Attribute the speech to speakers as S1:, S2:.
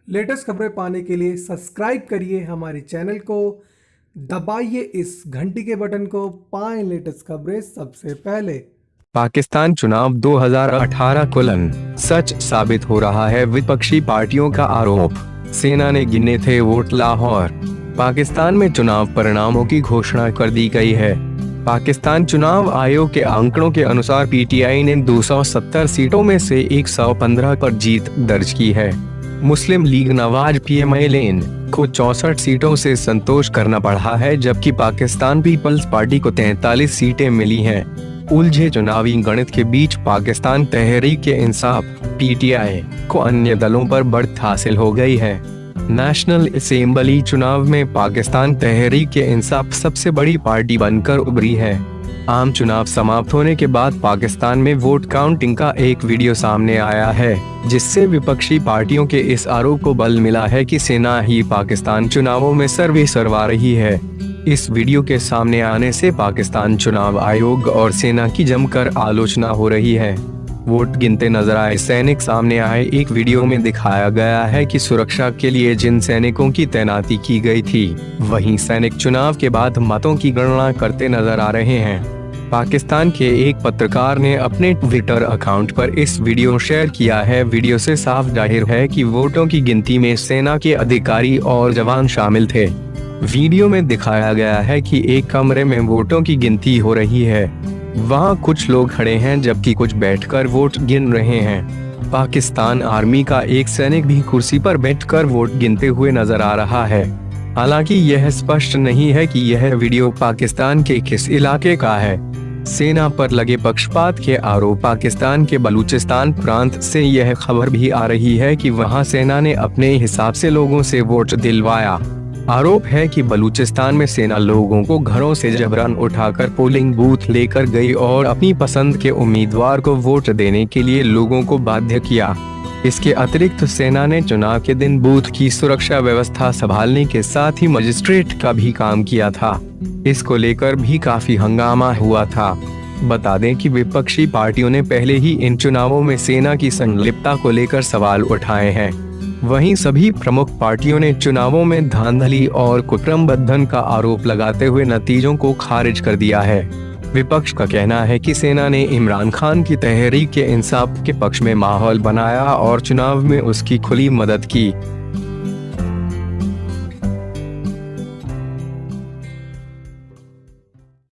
S1: Latest खबरें पाने के लिए सब्सक्राइब करिए हमारे चैनल को, दबाइए इस घंटी के बटन को, पाएं लेटेस्ट खबरें सबसे पहले।
S2: पाकिस्तान चुनाव 2018 सच साबित हो रहा है विपक्षी पार्टियों का आरोप। सेना ने गिने थे वोट। लाहौर। पाकिस्तान में चुनाव परिणामों की घोषणा कर दी गई है। पाकिस्तान चुनाव आयोग के आंकड़ों के अनुसार पीटीआई ने 270 सीटों में से 115 पर जीत दर्ज की है। मुस्लिम लीग नवाज पीएमएल को 64 सीटों से संतोष करना पड़ा है, जबकि पाकिस्तान पीपल्स पार्टी को 43 सीटें मिली हैं। उलझे चुनावी गणित के बीच पाकिस्तान तहरीक-ए-इंसाफ पीटीआई को अन्य दलों पर बढ़त हासिल हो गई है। नेशनल असेंबली चुनाव में पाकिस्तान तहरीक-ए-इंसाफ सबसे बड़ी पार्टी बनकर उभरी है। आम चुनाव समाप्त होने के बाद पाकिस्तान में वोट काउंटिंग का एक वीडियो सामने आया है, जिससे विपक्षी पार्टियों के इस आरोप को बल मिला है कि सेना ही पाकिस्तान चुनावों में सर्वे करवा रही है। इस वीडियो के सामने आने से पाकिस्तान चुनाव आयोग और सेना की जमकर आलोचना हो रही है। वोट गिनते नजर आए सैनिक। सामने आए एक वीडियो में दिखाया गया है कि सुरक्षा के लिए जिन सैनिकों की तैनाती की गई थी, वहीं सैनिक चुनाव के बाद मतों की गणना करते नजर आ रहे हैं। पाकिस्तान के एक पत्रकार ने अपने ट्विटर अकाउंट पर इस वीडियो शेयर किया है। वीडियो से साफ जाहिर है कि वोटों की गिनती में सेना के अधिकारी और जवान शामिल थे। वीडियो में दिखाया गया है कि एक कमरे में वोटों की गिनती हो रही है। वहां कुछ लोग खड़े हैं, जबकि कुछ बैठकर वोट गिन रहे हैं। पाकिस्तान आर्मी का एक सैनिक भी कुर्सी पर बैठकर वोट गिनते हुए नजर आ रहा है। हालांकि यह स्पष्ट नहीं है कि यह वीडियो पाकिस्तान के किस इलाके का है। सेना पर लगे पक्षपात के आरोप। पाकिस्तान के बलूचिस्तान प्रांत से यह खबर भी आ रही है कि वहां सेना ने अपने हिसाब से लोगों से वोट दिलवाया। आरोप है कि बलूचिस्तान में सेना लोगों को घरों से जबरन उठाकर पोलिंग बूथ लेकर गई और अपनी पसंद के उम्मीदवार को वोट देने के लिए लोगों को बाध्य किया। इसके अतिरिक्त सेना ने चुनाव के दिन बूथ की सुरक्षा व्यवस्था संभालने के साथ ही मजिस्ट्रेट का भी काम किया था। इसको लेकर भी काफी हंगामा हुआ था। बता दें कि विपक्षी पार्टियों ने पहले ही इन चुनावों में सेना की संलिप्तता को लेकर सवाल उठाए हैं। वहीं सभी प्रमुख पार्टियों ने चुनावों में धांधली और कुप्रबंधन का आरोप लगाते हुए नतीजों को खारिज कर दिया है। विपक्ष का कहना है कि सेना ने इमरान खान की तहरीक-ए-इंसाफ के पक्ष में माहौल बनाया और चुनाव में उसकी खुली मदद की।